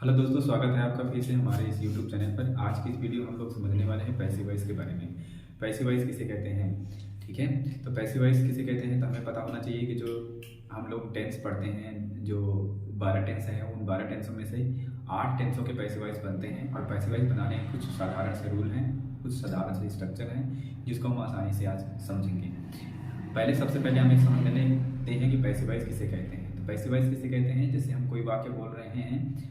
Hello दोस्तों, स्वागत है आपका फिर से हमारे इस यूट्यूब चैनल पर। आज की इस वीडियो हम लोग समझने वाले हैं पैसिव वॉइस के बारे में। पैसिव वॉइस किसे कहते हैं, ठीक है। तो पैसिव वॉइस किसे कहते हैं तो हमें पता होना चाहिए कि जो हम लोग टेंस पढ़ते हैं, जो 12 टेंस हैं, उन 12 टेंसों में से 8 टेंसों के पैसिव वॉइस बनते हैं। और पैसिव वॉइस बनाने के कुछ साधारण से रूल हैं, कुछ साधारण से स्ट्रक्चर हैं, जिसको हम आसानी से आज समझेंगे। सबसे पहले हम समझ लेते हैं कि पैसिव वॉइस किसे कहते हैं। तो पैसिव वॉइस किसे कहते हैं, जैसे हम कोई वाक्य बोल रहे हैं,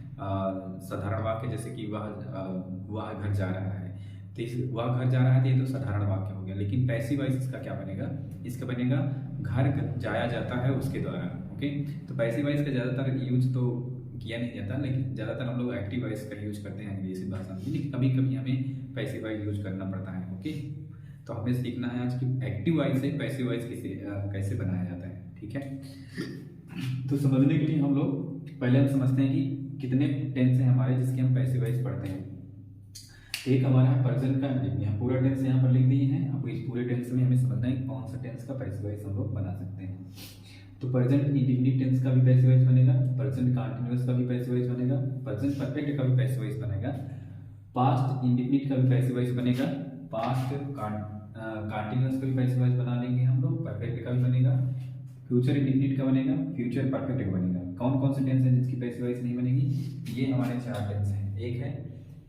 साधारण वाक्य, जैसे कि वह घर जा रहा है, तो वह घर जा रहा है, तो ये तो साधारण वाक्य हो गया। लेकिन पैसिव वॉइस इसका क्या बनेगा, इसका बनेगा घर जाया जाता है उसके द्वारा। ओके, तो पैसिव वॉइस का ज़्यादातर यूज तो किया नहीं जाता, लेकिन ज़्यादातर हम लोग एक्टिव वॉइस का यूज करते हैं अंग्रेजी भाषा में, लेकिन कभी कभी हमें पैसिव वॉइस यूज करना पड़ता है। ओके, तो हमें सीखना है आज कि एक्टिव वॉइस से पैसिव वॉइस कैसे बनाया जाता है, ठीक है। तो समझने के लिए हम लोग पहले हम समझते हैं कि कितने टेंस हैं हमारे जिसके हम पैसिव वॉइस पढ़ते हैं। एक हमारा है प्रेजेंट का, हम पूरा टेंस यहाँ पर लिख दिए हैं। अब इस पूरे टेंस में हमें समझना है कौन सा टेंस का पैसिव वॉइस हम लोग बना सकते हैं। तो प्रेजेंट इंडेफिनिट टेंस का भी पैसिव वॉइस बनेगा, प्रेजेंट कंटीन्यूअस का भी पैसिव वॉइस बनेगा, प्रेजेंट परफेक्ट का भी पैसिव वॉइस बनेगा, पास्ट इंडेफिनिट का भी पैसिव वॉइस बनेगा, पास्ट कंटीन्यूअस का भी पैसिव वॉइस बना लेंगे हम लोग, परफेक्ट का भी बनेगा, फ्यूचर इंडेफिनिट का पैसिव वॉइस, फ्यूचर परफेक्ट का बनेगा। कौन कौन से टेंस हैं जिसकी पैसिव वॉइस नहीं बनेगी, ये हमारे 4 टेंस हैं। एक है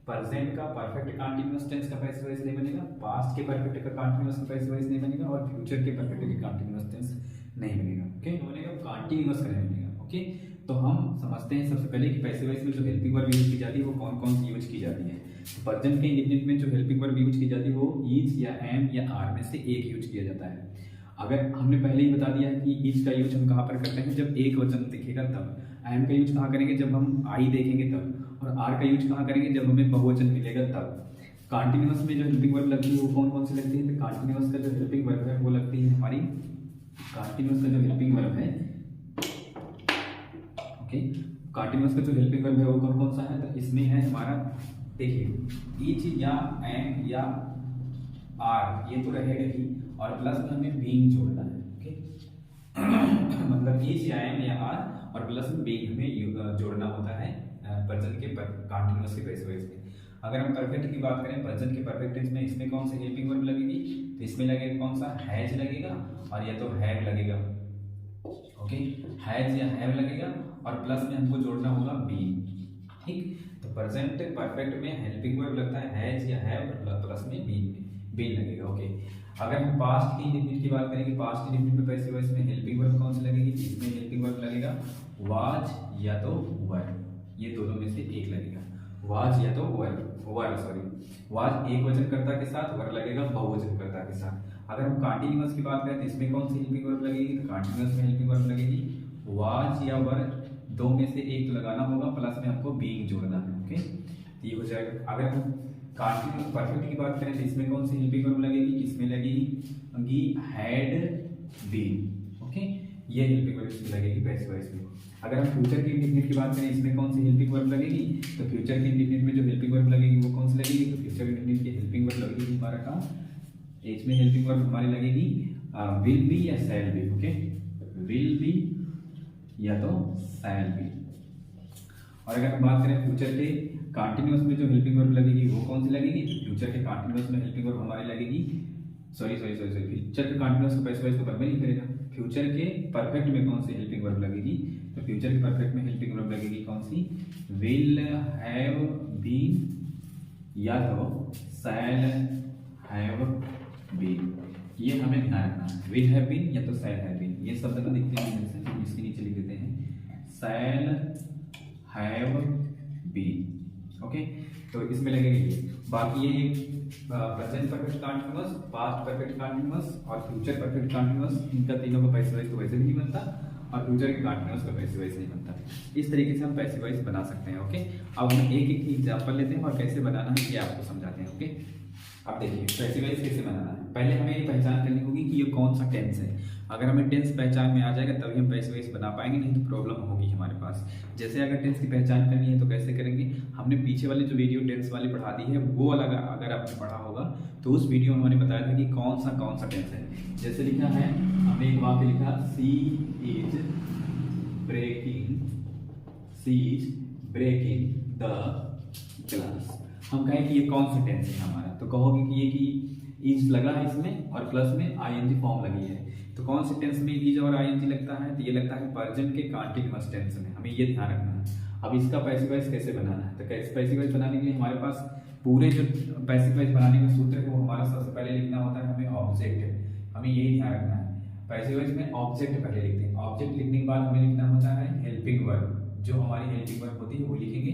प्रेजेंट का परफेक्ट कंटीन्यूअस टेंस का पैसिव वॉइस नहीं बनेगा, पास्ट के परफेक्ट का कंटीन्यूअस का पैसिव वॉइस नहीं बनेगा, और फ्यूचर के परफेक्ट के कंटीन्यूअस टेंस नहीं बनेगा। ओके, बनेगा कंटीन्यूअस का नहीं बनेगा। ओके, तो हम समझते हैं सबसे पहले कि पैसिव वॉइस में जो हेल्पिंग वर्ब यूज की जाती है वो कौन कौन सी यूज की जाती है। तो प्रेजेंट के इंडेफिनिट में जो हेल्पिंग वर्ब यूज की जाती है वो इज या एम या आर में से एक यूज किया जाता है। अगर हमने पहले ही बता दिया कि इज का यूज हम कहाँ पर करते हैं, जब एक वचन दिखेगा तब। एम का यूज कहाँ करेंगे, जब हम आई देखेंगे तब। और आर का यूज कहाँ करेंगे, जब हमें बहुवचन मिलेगा तब। कंटीन्यूअस में जो हेल्पिंग वर्ब लगती है वो कौन कौन सी लगती है, तो कंटीन्यूअस का जो हेल्पिंग वर्ब है वो लगती है हमारी, कंटीन्यूअस का जो हेल्पिंग वर्ब है, ओके, कंटीन्यूअस का जो हेल्पिंग वर्ब है वो कौन कौन सा है, तो इसमें है हमारा, देखिए इज या एम या आर ये तो रहेगा ही, और प्लस में हमें बीइंग जोड़ना है। ओके, मतलब इज या एम या आर और प्लस में बीइंग हमें जोड़ना होता है प्रेजेंट के कंटीन्यूअस के पैसिव वॉइस में। अगर हम परफेक्ट की बात करें, प्रेजेंट के परफेक्ट टेंस में इसमें कौन सी हेल्पिंग वर्ब लगेगी, तो इसमें लगेगा कौन सा, हैज लगेगा और या तो हैव लगेगा। ओके, हैज या हैव लगेगा और प्लस में हमको जोड़ना होगा बीइंग। ठीक, तो प्रेजेंट परफेक्ट में हेल्पिंग वर्ब लगता है हैज या हैव और प्लस में बीइंग लगेगा। ओके, अगर हम पास्ट की इंडेफिनिट की बात करेंगे, पास्ट इंडेफिनिट में पैसिव वॉइस में हेल्पिंग वर्ब कौन सी लगेगी, इसमें हेल्पिंग वर्ब लगेगा वाज या तो वर, ये दोनों में से एक लगेगा, वाज या तो वर सॉरी, वाज एक वचनकर्ता के साथ, वर लगेगा बहुवचनकर्ता के साथ। अगर हम कंटीन्यूअस की बात करें तो इसमें कौन सी हेल्पिंग वर्ब लगेगी, तो कंटीन्यूअस में हेल्पिंग वर्ब लगेगी वाज या वर, दो में से एक लगाना होगा, प्लस में हमको बीइंग जोड़ना है। ओके, ये हो जाएगा। अगर हम कंटीन्यूअस परफेक्ट की बात करें तो इसमें कौन सी हेल्पिंग वर्ब लगेगी, इसमें लगेगी हैड बीन। ओके, ये हेल्पिंग वर्ब इसमें लगेगी पैसिव वॉइस में। अगर हम फ्यूचर की इंडेफिनिट की बात करें, इसमें कौन सी हेल्पिंग वर्ब लगेगी, तो फ्यूचर की इंडेफिनिट में जो हेल्पिंग वर्ब लगेगी वो कौन सी लगेगी, तो फ्यूचर इंडेफिनिट की हेल्पिंग वर्ब लगेगी हमारा का, इसमें हेल्पिंग वर्ब हमारी लगेगी विल बी या shall be. Okay, will be या तो शैल बी। और अगर हम बात करें फ्यूचर के कंटीन्यूअस में जो हेल्पिंग वर्ब लगेगी वो कौन सी लगेगी, फ्यूचर के कंटीन्यूअस में हेल्पिंग वर्ब हमारी लगेगी, सॉरी फ्यूचर के कंटीन्यूअस का पैसिव वॉइस तो बनना नहीं करेगा। फ्यूचर के परफेक्ट में कौन सी हेल्पिंग वर्ब लगेगी, तो फ्यूचर के परफेक्ट में हेल्पिंग वर्ब लगेगी कौन सी, विल हैव बीन या तो शैल हैव बीन। ये हमें ध्यान रखना है, विल हैव बीन या तो शैल हैव बीन। ये शब्द ना दिखते हैं जैसे, तो इसके नीचे लिख देते हैं शैल हैव बीन। ओके, तो इसमें लगेगी। बाकी ये present perfect continuous, past perfect continuous और फ्यूचर परफेक्ट कंटीन्यूअस, इनका तीनों का पैसिव वॉइस तो वैसे भी नहीं बनता, और फ्यूचर के कंटीन्यूअस का पैसिव वॉइस नहीं बनता। इस तरीके से हम पैसिव वॉइस बना सकते हैं। ओके, अब हम एक एक एग्जांपल लेते हैं और कैसे बनाना है ये आपको समझाते हैं। ओके, अब देखिए पैसिव वॉइस कैसे बनाना है। पहले हमें ये पहचान करनी होगी कि ये कौन सा टेंस है। अगर हमें टेंस पहचान में आ जाएगा तभी हम पैसिव वॉइस बना पाएंगे, नहीं तो प्रॉब्लम होगी हमारे पास। जैसे अगर टेंस की पहचान करनी है तो कैसे करेंगे, हमने पीछे वाले जो वीडियो टेंस वाली पढ़ा दी है वो अलग, अगर आपने पढ़ा होगा तो उस वीडियो में हमने बताया था कि कौन सा टेंस है। जैसे लिखा है, हमने एक वाक्य लिखा, she is breaking, she is breaking the glass. हम कहें कि ये कौन सा टेंस है हमारा, तो कहोगे कि ये कि इज लगा है इसमें और प्लस में आईएनजी फॉर्म लगी है। तो कौन से टेंस में इज और आईएनजी लगता है, तो ये लगता है प्रेजेंट के कंटीन्यूअस टेंस में, हमें ये ध्यान रखना है। अब इसका पैसिव वॉइस कैसे बनाना है, तो कैसे पैसिव वॉइस बनाने के लिए हमारे पास पूरे जो पैसिव वॉइस बनाने का सूत्र है वो हमारा सबसे पहले लिखना होता है हमें ऑब्जेक्ट, हमें यही ध्यान रखना है। पैसिव वॉइस में ऑब्जेक्ट पहले लिखते हैं, ऑब्जेक्ट लिखने के बाद हमें लिखना होता है हेल्पिंग वर्ब, जो हमारी हेल्पिंग वर्ब होती है वो लिखेंगे,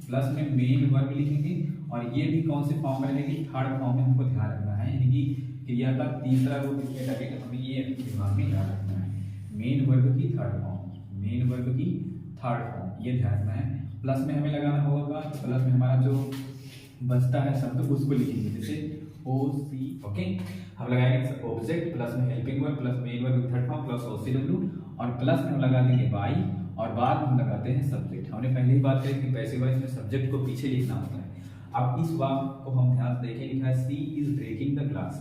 प्लस में मेन वर्ब लिखेंगे, और ये भी कौन से फॉर्म में रहेगी, थर्ड फॉर्म में हमको ध्यान रखना है, यानी कि क्रिया का तीसरा रूप इसमें लगेगा, हमें ये दिमाग में ध्यान रखना है। मेन वर्ब की थर्ड फॉर्म, मेन वर्ब की थर्ड फॉर्म, ये ध्यान रखना है। प्लस में हमें लगाना होगा, तो प्लस में हमारा जो बचता है शब्द उसको लिखेंगे, जैसे ओ सी, ओके। हम लगाएंगे ऑब्जेक्ट प्लस में helping verb plus main verb की third form plus O C W, और प्लस में हम लगा देंगे बाई, और बाद में हम लगाते हैं सब्जेक्ट। हमने पहले ही बात करी कि पैसिव वॉइस में सब्जेक्ट को पीछे लिखना होता है। अब इस वाक्य को हम ध्यान से देखें, लिखा है सी इज ब्रेकिंग द ग्लास।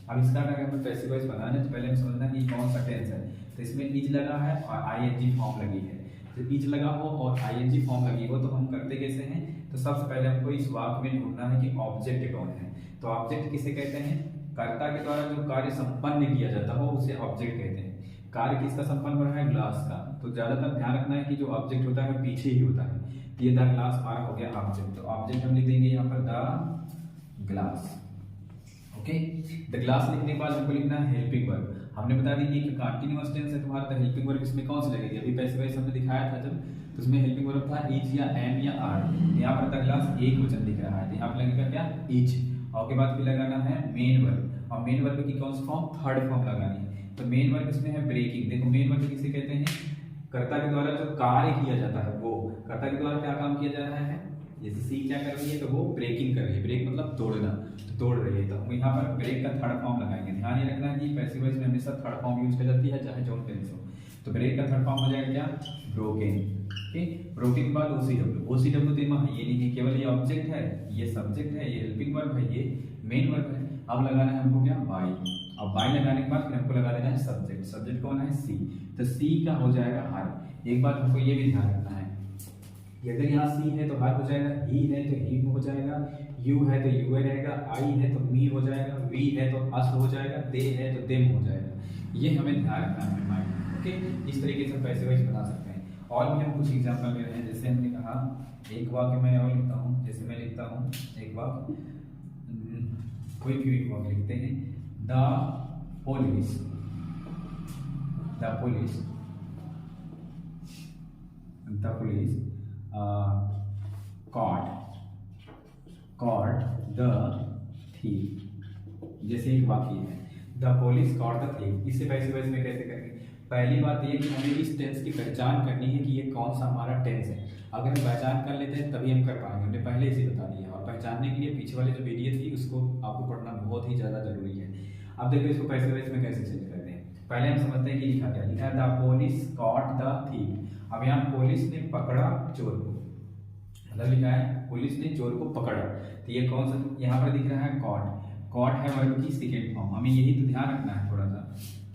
अब इसका अगर हमें पैसिव वॉइस बनाना है तो पहले हम समझना है कि कौन सा टेंस है, तो इसमें इज लगा है और आईएनजी फॉर्म लगी है। तो इज लगा हो और आईएनजी फॉर्म लगी हो तो हम करते कैसे हैं, तो सबसे पहले हमको इस वाक्य में ढूंढना है कि ऑब्जेक्ट कौन है। तो ऑब्जेक्ट किसे कहते हैं, कर्ता के द्वारा जो कार्य संपन्न किया जाता हो उसे ऑब्जेक्ट कहते हैं। कार्य किसका संपन्न हो रहा है, ग्लास का, तो ज्यादातर ध्यान रखना है कि जो ऑब्जेक्ट होता है पीछे ही होता है। ये द ग्लास हमारा हो गया ऑब्जेक्ट, तो ऑब्जेक्ट हम लिख देंगे यहाँ पर the glass, okay. The glass लिखने के बाद हमको लिखना है हेल्पिंग वर्ब। हमने बता दी कि कंटीन्यूअस टेंस है तुम्हारा, तो हेल्पिंग वर्ब इसमें कौन सी लगेगी, अभी पैसिव वॉइस हमने दिखाया था जब, तो उसमें हेल्पिंग वर्ब था इज या एम या आर। यहाँ पर द ग्लास एक वचन दिख रहा है, तो यहाँ पर लगेगा क्या, इज, और के बाद फिर लगाना है मेन वर्ब, और मेन वर्ब की कौन सी फॉर्म, थर्ड फॉर्म लगानी है। तो मेन वर्ब इसमें है ब्रेकिंग। देखो मेन वर्ब किसे कहते हैं, कर्ता के द्वारा जो कार्य किया जाता है, वो कर्ता के द्वारा क्या काम किया जा रहा है, जैसे सी क्या कर रही है तो वो ब्रेकिंग कर रही है, ब्रेक मतलब तोड़ना, तो तोड़ रही है, तो हम यहाँ पर ब्रेक का थर्ड फॉर्म लगाएंगे। ध्यान ये रखना है कि पैसिव वॉइस में हमेशा थर्ड फॉर्म यूज की जाती है, चाहे जो टेंस हो। तो ब्रेक का थर्ड फॉर्म हो जाएगा क्या, ब्रोकन, ओके। ब्रोकन के बाद ओसीडब्ल्यू, ओसीडब्ल्यू तो ये नहीं है, केवल ये ऑब्जेक्ट है, ये सब्जेक्ट है, ये हेल्पिंग वर्ब है, ये मेन वर्ब है। अब लगाना है हमको क्या, बाई, और बाई लगाने के बाद फिर हमको लगा देना है सब्जेक्ट। सब्जेक्ट कौन है, सी, तो सी का हो जाएगा हर। एक बात हमको ये भी ध्यान रखना है कि अगर यहाँ सी है तो हर हो जाएगा, ही है तो हिम हो जाएगा, यू है तो यू रहेगा, आई है तो मी हो जाएगा, वी है तो अस हो जाएगा, दे है तो देम हो जाएगा। ये हमें ध्यान रखना है माइंड में, ओके। इस तरीके से पैसिव वॉइस बना सकते हैं। और भी हम कुछ एग्जाम्पल ले रहे हैं, जैसे हमने कहा एक वाक्य मैं और लिखता हूँ, जैसे मैं लिखता हूँ एक वाक्य, कोई भी एक वाक्य लिखते हैं, the police, the police, the police caught the thief। जैसे एक वाक्य है the police caught the thief, इससे पैसिव वॉइस में कैसे करेंगे। पहली बात ये कि हमें इस टेंस की पहचान करनी है कि ये कौन सा हमारा टेंस है। अगर हम पहचान कर लेते हैं तभी हम कर पाएंगे, हमने पहले इसे बता दिया। और पहचानने के लिए पीछे वाली जो वीडियो थी उसको आपको पढ़ना बहुत ही ज़्यादा जरूरी है। अब देखो इसको पैसिव वॉइस में कैसे चेंज करते हैं। पहले हम समझते हैं कि लिखा क्या, लिखा है the police caught the thief। अब यहाँ पुलिस ने पकड़ा चोर को, मतलब लिखा है पुलिस ने चोर को पकड़ा, तो ये कौन सा, यहाँ पर दिख रहा है कॉट। कॉट है वर्ब की सेकेंड फॉर्म, हमें यही तो ध्यान रखना है थोड़ा सा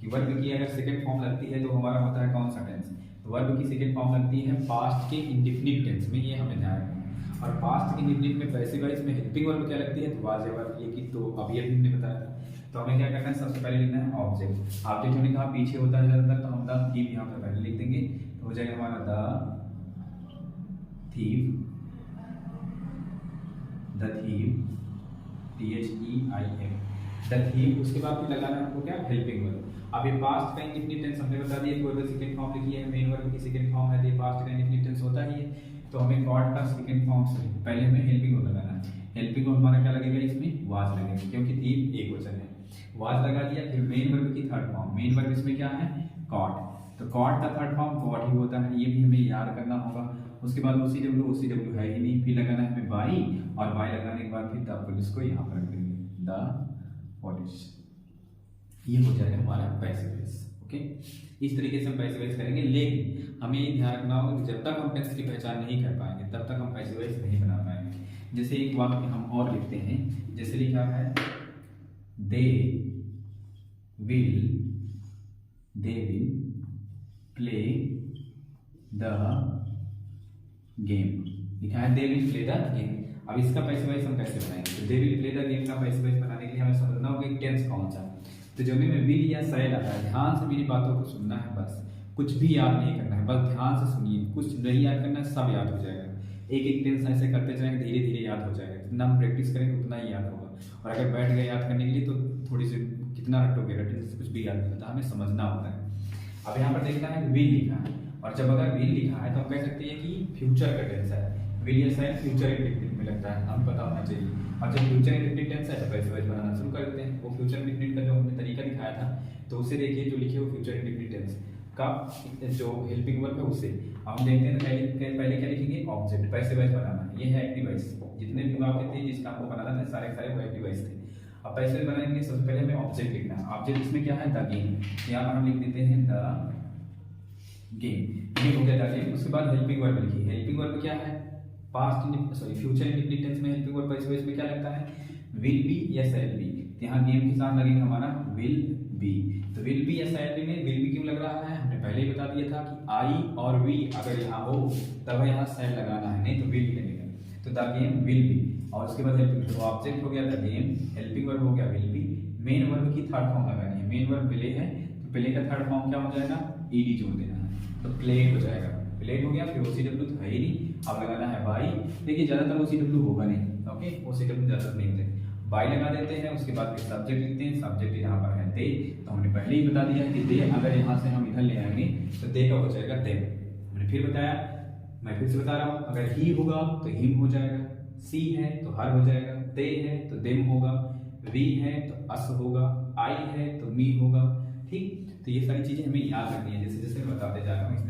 कि वर्ब की अगर सेकेंड फॉर्म लगती है तो हमारा होता है कौन सा टेंस, तो वर्ब की सेकेंड फॉर्म लगती है पास्ट के इंडेफिनिट टेंस में, ये हमें ध्यान रखना है। और पास्ट के इंडेफिनिट में पैसिव वॉइस में हेल्पिंग वर्ब क्या लगती है, तो वाज वर्ब, ये की तो अभी हमने बताया था। तो हमें क्या करना है, सबसे पहले लिखना है ऑब्जेक्ट। ऑब्जेक्ट हमने कहा पीछे होता है ज्यादातर, तो हम द थीफ यहाँ पर पहले लिख देंगे, तो हो जाएगा हमारा the thief, the thief, THEIF, the thief. उसके बाद फिर लगाना है हमको क्या, हेल्पिंग वर्ब। अब ये पास्ट का इंडेफिनिट टेंस हमने बता दिया, कोई सेकंड फॉर्म लिखी है, मेन वर्ब की सेकंड फॉर्म है, तो ये पास्ट का इंडेफिनिट टेंस होता ही है। तो हमें कॉट का सेकंड फॉर्म से पहले हमें हेल्पिंग वर्ब लगाना है। हेल्पिंग वर्ब हमारा क्या लगेगा, इसमें वाज लगेगा, क्योंकि थीफ एक वचन है, वाज लगा दिया। फिर मेन वर्ब की थर्ड फॉर्म, मेन वर्ब इसमें क्या है, कॉट, तो कॉट का थर्ड फॉर्म कॉट ही होता है, ये भी हमें याद करना होगा। उसके बाद OCW है ही नहीं, फिर लगाना है हमें बाई, और बाई लगाने के बाद फिर द पुलिस को यहाँ पर रख देंगे, द पुलिस। ये हो जाएगा हमारा पैसिव वॉइस, ओके। इस तरीके से हम पैसिव वॉइस करेंगे, लेकिन हमें ये ध्यान रखना होगा कि जब तक हम टेंस की पहचान नहीं कर पाएंगे तब तक हम पैसिव वॉइस नहीं बना पाएंगे। जैसे एक वाक्य हम और लिखते हैं, जैसे लिखा है they will play the game, लिखा है they will play the game. अब इसका पैसिव वॉइस हम कैसे बनाएंगे? तो they will play the game का पैसिव वॉइस बनाने के लिए हमें समझना होगा कि टेंस कौन सा। तो जो भी में विल या शैल आता है, ध्यान से मेरी बातों को सुनना है, बस कुछ भी याद नहीं करना है, बस ध्यान से सुनिए, कुछ नहीं याद करना है, सब याद हो जाएगा। एक एक टेंस ऐसे करते जाएंगे, धीरे धीरे याद हो जाएगा। जितना हम प्रैक्टिस करेंगे उतना ही याद होगा। और अगर बैठ गए याद करने के लिए तो थोड़ी सी कितना रटोगे, रटने से कुछ भी याद नहीं होता, हमें समझना होता है। अब यहाँ पर देखना है विल लिखा है, और जब अगर विल लिखा है तो हम कह सकते हैं कि फ्यूचर का टेंस है। विल या शैल फ्यूचर इंडेफिनिट में लगता है, हमें पता होना चाहिए। और जब फ्यूचर इंडेफिनिट टेंस है तो पैसिव वॉइस बनाना शुरू कर देते हैं। वो फ्यूचर इंडेफिनिट का जो हमने तरीका दिखाया था, तो उसे देखिए, जो लिखे वो फ्यूचर इंडेफिनिट टेंस का जो हेल्पिंग वर्ब है उससे हम देखते हैं। पहले क्या लिखेंगे? ऑब्जेक्ट। पैसिव वॉइस बनाना है, ये है एक्टिव वॉइस। जितने भी आपके थे जिस काम को बनाना था सारे सारे वो एक्टिव वॉइस थे। अब पैसिव वॉइस बनाने के लिए सबसे पहले हमें ऑब्जेक्ट लिखना है। ऑब्जेक्ट इसमें क्या है? The game. यहाँ पर हम लिख देते हैं द गेम। ये हो गया द गेम। उसके बाद हेल्पिंग वर्ब लिखिए। हेल्पिंग वर्ब क्या है? Past sorry future indefinite tense में हेल्पिंग वर्ब पैसिव वॉइस में क्या लगता है? विल बी या शैल बी। यहाँ गेम के साथ लगेगा हमारा विल बी। तो विल बी या शैल बी में विल बी क्यों लग रहा है? हमने पहले ही बता दिया था कि आई और वी अगर यहाँ हो तब यहाँ शैल लगाना है, नहीं तो विल लगेगा। तो द गेम विल बी। और उसके बाद हेल्पिंग, तो ऑब्जेक्ट हो गया द गेम, हेल्पिंग वर्ब हो गया विल बी, मेन वर्ब की थर्ड फॉर्म लगानी है। मेन वर्ब प्ले है तो प्ले का थर्ड फॉर्म क्या हो जाएगा? ईडी जोड़ देना है, तो प्लेड हो जाएगा। प्लेड हो गया। फिर ओसीडब्ल्यू तो है ही नहीं, अब लगाना है बाई। देखिए ज्यादातर ओसीडब्ल्यू होगा नहीं, ओके, ओसीडब्ल्यू ज्यादातर नहीं होते, बाई लगा देते हैं। उसके बाद फिर सब्जेक्ट लिखते हैं। सब्जेक्ट यहाँ पर है दे, तो हमने पहले ही बता दिया कि दे अगर यहाँ से हम इधर ले आएंगे तो दे का हो जाएगा देम। मैंने फिर बताया, मैं फिर से बता रहा हूँ, अगर ही होगा तो हिम हो जाएगा, सी है तो हर हो जाएगा, दे है तो देम होगा, वी है तो अस होगा, आई है तो मी होगा। ठीक, तो ये सारी चीजें हमें याद रखनी है। जैसे जैसे मैं बताते जा रहा हूँ इस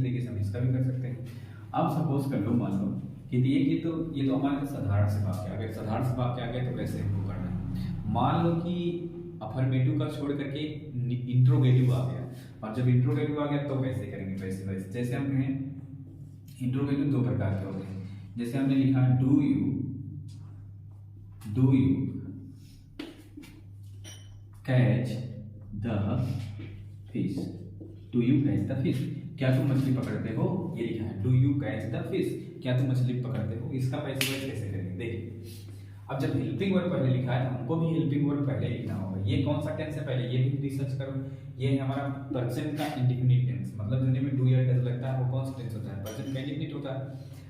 तरीके से हम इसका भी कर सकते हैं। अब सपोज कर लो, मान लो कि ये तो हमारे साधारण से वाक्य आ गया। साधारण से वाक्य आ गया तो कैसे हमको करना है? मान लो कि अफर्मेटिव का छोड़ करके इंट्रोगेटिव आ गया, और जब इंट्रोगेटिव आ गया तो कैसे करेंगे? वैसे जैसे हम कहें इंट्रोगेटिव दो प्रकार के होते हैं। जैसे हमने लिखा do you catch the fish. Do you catch the fish, क्या तुम मछली पकड़ते हो? ये लिखा है do you catch the fish, क्या तुम मछली पकड़ते हो। इसका पैसिव वॉइस कैसे करेंगे? देखिए, अब जब हेल्पिंग वर्ब पहले लिखा है तो हमको भी हेल्पिंग वर्ब पहले लिखना होगा। ये कौन सा टेंस है पहले ये भी रिसर्च करो। ये है हमारा प्रेजेंट का इंडेफिनिट टेंस, मतलब जो में डू या डज लगता है वो कौन सा टेंस होता है? प्रेजेंट का इंडेफिनिट होता है।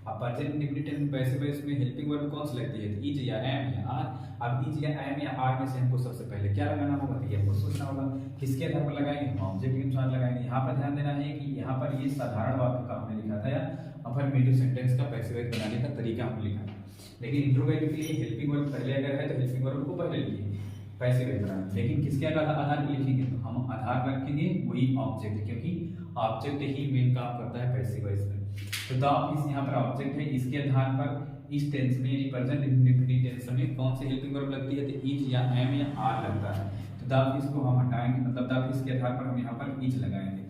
अब present indefinite tense passive voice में हेल्पिंग वर्ब कौन सी लगती है? तो इज या एम या आर। अब इज या एम या आर में से हमको सबसे पहले क्या लगाना होगा? तो ये हमको सोचना होगा किसके आधार पर लगाएंगे? हम ऑब्जेक्ट के अनुसार लगाएंगे। यहाँ पर ध्यान देना है कि यहाँ पर ये साधारण वाक्य का हमने लिखा था या अफर्मेटिव सेंटेंस का पैसिव वॉइस बनाने का तरीका हमने लिखा है। लेकिन इंट्रोगेटिव के लिए हेल्पिंग वर्ब पहले अगर है तो हेल्पिंग वर्ब को पहले लिखिए, पैसिव वॉइस बनाना। लेकिन किसके आधार पर लिखेंगे? तो हम आधार रखेंगे वही ऑब्जेक्ट, क्योंकि ऑब्जेक्ट ही मेन काम करता है पैसिव वॉइस में। तो द ऑफिस यहाँ पर ऑब्जेक्ट है, इसके आधार पर इस टेंस में यानी प्रेजेंट इंडेफिनिट टेंस में कौन सी हेल्पिंग वर्ब लगती है? तो इज या एम या आर लगता है। तो द ऑफिस को हम हटाएंगे, मतलब द ऑफिस के आधार पर हम यहाँ पर इज लगाएंगे।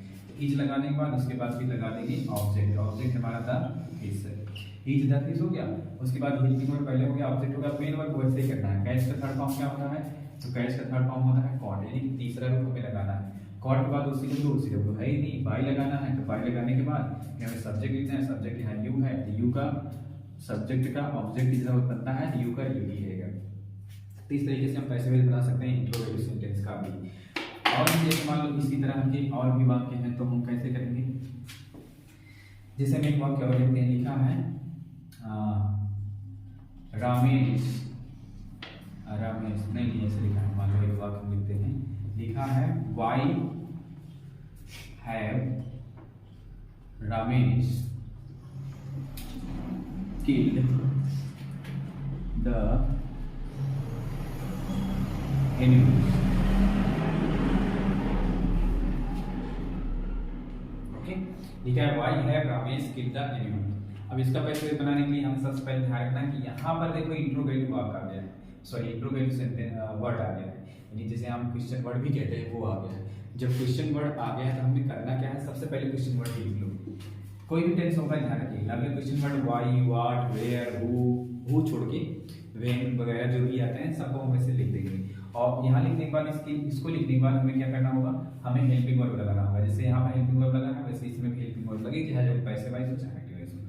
इज लगाने के बाद उसके बाद फिर लगा देंगे ऑब्जेक्ट। ऑब्जेक्ट हमारा द फिश है, इज द फिश हो गया। उसके बाद हेल्पिंग वर्ब पहले हो गया, ऑब्जेक्ट हो गया, मेन वर्ब वैसे ही करना है। कैच का थर्ड फॉर्म क्या होता है? तो कैच का थर्ड फॉर्म होता है कॉट, यानी तीसरा रूप हमें लगाना है। कॉट के बाद ओसीडब्ल्यू है ही नहीं, बाई लगाना है। तो बाई लगाने के बाद हमें सब्जेक्ट लिखना है। सब्जेक्ट यहाँ यू है, तो यू का सब्जेक्ट का ऑब्जेक्ट की जरूरत बनता है, तो यू का यू ही रहेगा। तो इस तरीके से हम पैसिव वॉइस बना सकते हैं इंट्रोगेटिव सेंटेंस का भी। और जैसे मान लो इसी तरह के और भी वाक्य हैं तो हम कैसे करेंगे? जैसे हम एक वाक्य और लिखते हैं, लिखा है रमेश नहीं, ऐसे लिखा है। मान लो एक वाक्य हम लिखते हैं, लिखा है why have Ramesh killed the animals. Okay, लिखा है why have Ramesh killed the animals. अब इसका पैसिव वॉइस बनाने के लिए हम सबसे पहले ध्यान रखना है कि यहाँ पर देखो इंट्रोगेटिव वाक्य आ गया है, सॉरी इंट्रोगेटिव सेंटेंस वर्ड आ गया है, यानी जिसे हम क्वेश्चन वर्ड भी कहते हैं वो आ गया है। जब क्वेश्चन वर्ड आ गया है तो हमें करना क्या है? सबसे पहले क्वेश्चन वर्ड लिख लो। कोई भी टेंस होगा ध्यान रखिए, अगले question word why, what, where, who छोड़ के व्हेन वगैरह जो भी आते हैं सबको हम वैसे लिख देंगे। और यहाँ लिखने के बाद इसको लिखने के बाद हमें क्या करना होगा? हमें हेल्पिंग वर्ब लगाना होगा। जैसे यहाँ पर हेल्पिंग वर्ब लगा है वैसे इसमें भी हेल्पिंग वर्ब लगेगी, चाहे जो पैसिव वॉइस हो चाहे एक्टिव वॉइस हो।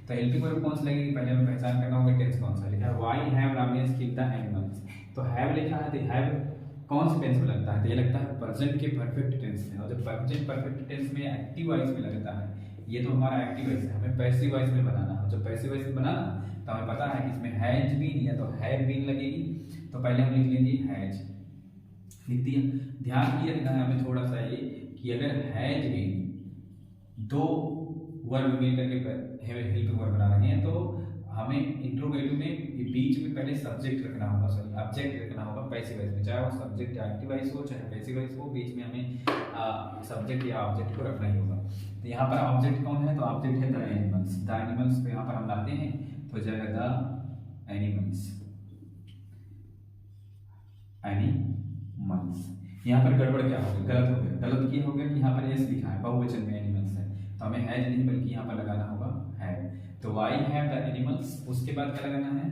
तो हेल्पिंग वर्ब कौन सा लगेगी, पहले हमें पहचान करना होगा टेंस कौन सा लिखा है। Why have Ramesh killed the animals, तो हैव लिखा है, तो हैव कौन से टेंस में लगता है, तो ये लगता है प्रेजेंट के परफेक्ट टेंस में, और जब प्रेजेंट परफेक्ट टेंस में एक्टिव वॉइस में लगता है, ये तो हमारा एक्टिव वॉइस है, हमें पैसिव वॉइस में बनाना है। जब पैसिव वॉइस में बनाना तो हमें पता है कि इसमें हैज बीन या तो हैव बीन लगेगी, तो पहले हम लिख लेंगे हैज, लिख दिया। ध्यान किया है हमें थोड़ा सा ये कि अगर हैज बीन दो वर्ब मिल करके हेल्पिंग वर्ब बना रहे हैं, तो हमें इंट्रोगेटिव में बीच में पहले सब्जेक्ट रखना होगा, सॉरी ऑब्जेक्ट रखना होगा पैसिव वॉइस में, चाहे वो सब्जेक्ट एक्टिव वॉइस हो चाहे पैसिव वॉइस हो, बीच में हमें सब्जेक्ट या ऑब्जेक्ट को रखना ही होगा। तो यहाँ पर ऑब्जेक्ट कौन है, तो ऑब्जेक्ट है द एनिमल्स, द एनिमल्स को यहाँ पर हम लाते हैं तो जाएगा द एनिमल्स, एनिमल्स। यहाँ पर गड़बड़ क्या हो गया, गलत हो गया, गलत ये हो गया कि यहाँ पर एस लिखा है, बहुवचन में एनिमल्स है, तो हमें हैज नहीं बल्कि यहाँ पर लगाना होगा हैव। तो वाई हैव द एनिमल्स, उसके बाद क्या लगाना है,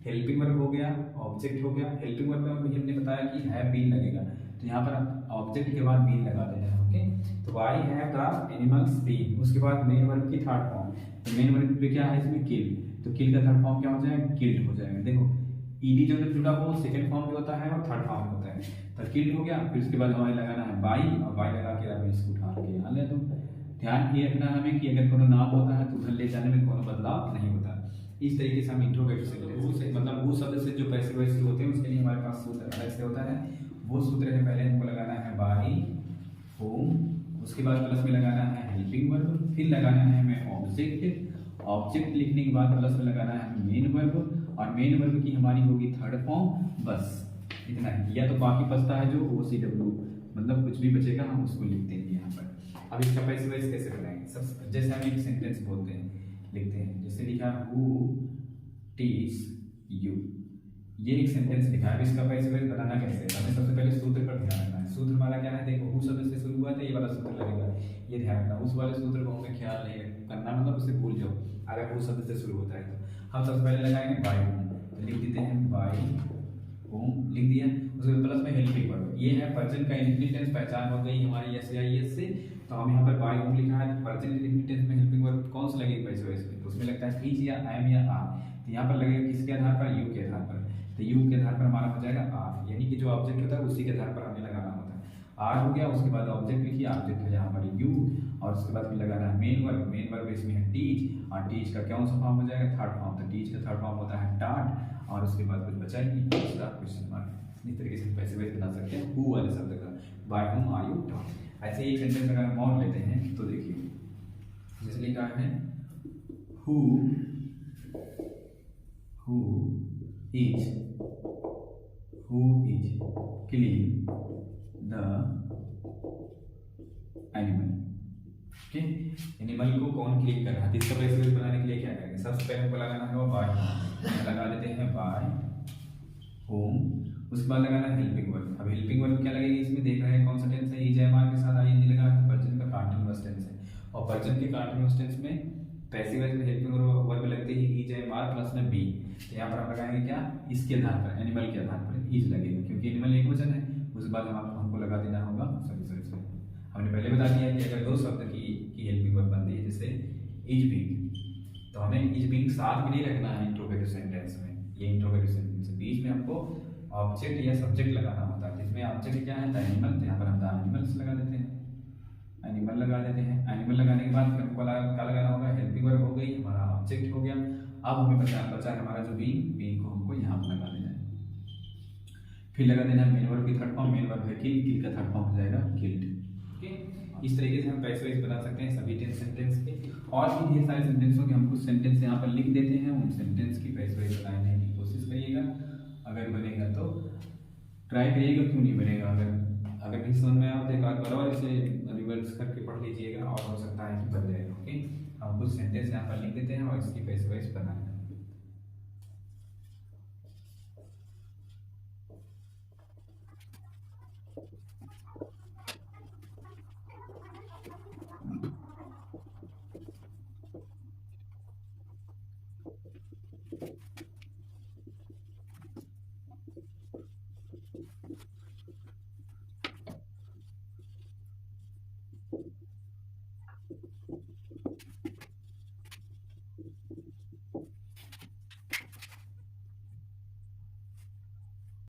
हेल्पिंग वर्ब हो गया, ऑब्जेक्ट हो गया। हेल्पिंग वर्ब में भी हमने बताया कि हैव बीन लगेगा, तो यहाँ पर ऑब्जेक्ट के बाद बीन लगा देना है, ओके। तो why have the animals been, उसके बाद मेन वर्ब की थर्ड फॉर्म, तो मेन वर्ब पे क्या है इसमें किल, तो किल का थर्ड फॉर्म क्या हो जाएगा, किल्ड हो जाएगा। देखो ईडी जो जुड़ा हो सेकंड फॉर्म में होता है और थर्ड फॉर्म में होता है, तो किल्ड हो गया, फिर उसके बाद हमें लगाना है बाई, और बाई लगा के अब इसको उठा के यहाँ ले दो। ध्यान ये रखना हमें कि अगर कोनो नाम होता है तो उधर ले जाने में कोनो बदलाव नहीं होता। इस तरीके से हम इंट्रोगेटिव से मतलब वो शब्द से जो पैसिव वॉइस होते हैं उसके लिए हमारे पास सूत्र अलग से होता है। वो सूत्र है, पहले हमको लगाना है बाई होम, उसके बाद प्लस में लगाना है हेल्पिंग वर्ब, फिर लगाना है हमें ऑब्जेक्ट, ऑब्जेक्ट लिखने के बाद प्लस में लगाना है मेन वर्ब, और मेन वर्ब की हमारी होगी थर्ड फॉर्म, बस इतना ही। या तो बाकी बचता है जो OCW, मतलब कुछ भी बचेगा हम उसको लिख देंगे यहाँ पर। अब इसका पैसिव वॉइस कैसे बनाएंगे, सब जैसे हम एक सेंटेंस बोलते हैं लिखते हैं, जैसे लिखा हु टीच यू, ये एक सेंटेंस लिखा है। अब इसका पैसिव वॉइस बनाना कैसे है, हमें सबसे पहले सूत्र पर ध्यान रखना है। सूत्र हमारा क्या है, देखो हु शब्द से शुरू हुआ है तो ये वाला सूत्र लगेगा, ये ध्यान रखना। उस वाले सूत्र को हमें ख्याल नहीं करना, मतलब उसे भूल जाओ अगर हु शब्द से शुरू होता है तो। हम सबसे पहले लगाएंगे बाई होम, तो लिख देते हैं बाई होम, लिख दिया। उसके प्लस में हेल्पिंग वर्ब, ये है प्रेजेंट का इंडेफिनिट टेंस, पहचान हो गई हमारी एस या एस से। तो हम यहाँ पर बाई होम लिखा है, प्रेजेंट इंडेफिनिट टेंस में हेल्पिंग वर्ब कौन सा लगेगा पैसिव वॉइस में, तो उसमें लगता है इज या एम या आर, तो यहाँ पर लगेगा किसके आधार पर, यू के आधार पर। तो यू के आधार पर हमारा हो जाएगा आर, यानी कि जो ऑब्जेक्ट होता है उसी के आधार पर हमें लगाना होता है। आर हो गया, उसके बाद ऑब्जेक्ट लिखिए, ऑब्जेक्ट है यहाँ पर यू, और उसके बाद फिर लगाना है मेन वर्ब, मेन वर्ब इसमें है टीच, और टीच का कौन सा फॉर्म हो जाएगा, थर्ड फॉर्म। तो टीच का थर्ड फॉर्म होता है टाट, और उसके बाद कुछ बचा ही दूसरा क्वेश्चन मार्क। इस तरीके से पैसिव वॉइस बना सकते हैं हु वाले शब्द का, by whom are you taught. ऐसे एक सेंटेंस अगर हम और लेते हैं तो देखिए, जैसे लिखा है who is clean the animal, okay. Animal को कौन क्लीन कर रहा है, इसका पैसिव वॉइस बनाने के लिए क्या करेंगे, सबसे पहले हमको लगाना है बाय होम, लगा देते हैं बाय होम, उसके बाद लगाना है हेल्पिंग वर्ब। अब हेल्पिंग वर्ब क्या लगेगी इसमें, देख रहे हैं कौन सा टेंस है, इज एम आर के साथ आईएनजी लगा है, प्रेजेंट का कंटीन्यूअस टेंस है, और प्रेजेंट के कंटीन्यूअस टेंस में पैसिव वॉइस में हेल्पिंग वर्ब लगती है इज एम आर प्लस में बी। तो यहाँ पर हम लगाएंगे क्या, इसके आधार पर, एनिमल के आधार पर इज लगेगा, क्योंकि एनिमल एक वचन है। उसके बाद हमको लगा देना होगा, सॉरी हमने पहले बता दिया कि अगर दो शब्द की हेल्पिंग वर्ब बनती है जैसे इज बीइंग, तो हमें इज बीइंग साथ में नहीं रखना है इंट्रोगेटिव सेंटेंस में। ये इंट्रोगेटिव सेंटेंस बीच में हमको ऑब्जेक्ट या सब्जेक्ट लगाना होता है, जिसमें ऑब्जेक्ट क्या है द एनिमल, तो यहाँ पर हम द एनिमल्स लगा देते हैं, एनिमल लगा देते हैं। एनिमल लगाने के बाद हमको क्या लगाना होगा, हेल्पिंग वर्ब हो गई, हमारा ऑब्जेक्ट हो गया। अब हमें बचा है हमारा जो बीइंग को हमको यहाँ पर लगा देना है, फिर लगा देना है मेन वर्ब की थर्ड फॉर्म, मेन वर्ब है किल का थर्ड फॉर्म हो जाएगा किल्ड, ओके। इस तरीके से हम पैसिव वॉइस बना सकते हैं सभी 10 सेंटेंस के, और भी ढेर सारे सेंटेंसों के हम कुछ सेंटेंस यहाँ पर लिख देते हैं, उन सेंटेंस की पैसिव वॉइस बनाने की कोशिश करिएगा। अगर बनेगा तो ट्राई करिएगा, क्यों नहीं बनेगा। अगर नहीं समझ में आया तो एक बार और इसे रिवर्स करके पढ़ लीजिएगा, और हो सकता है कि बन जाएगा, ओके। हम कुछ सेंटेंस यहाँ पर लिख देते हैं और इसकी पैसिव वॉइस बनाएंगे।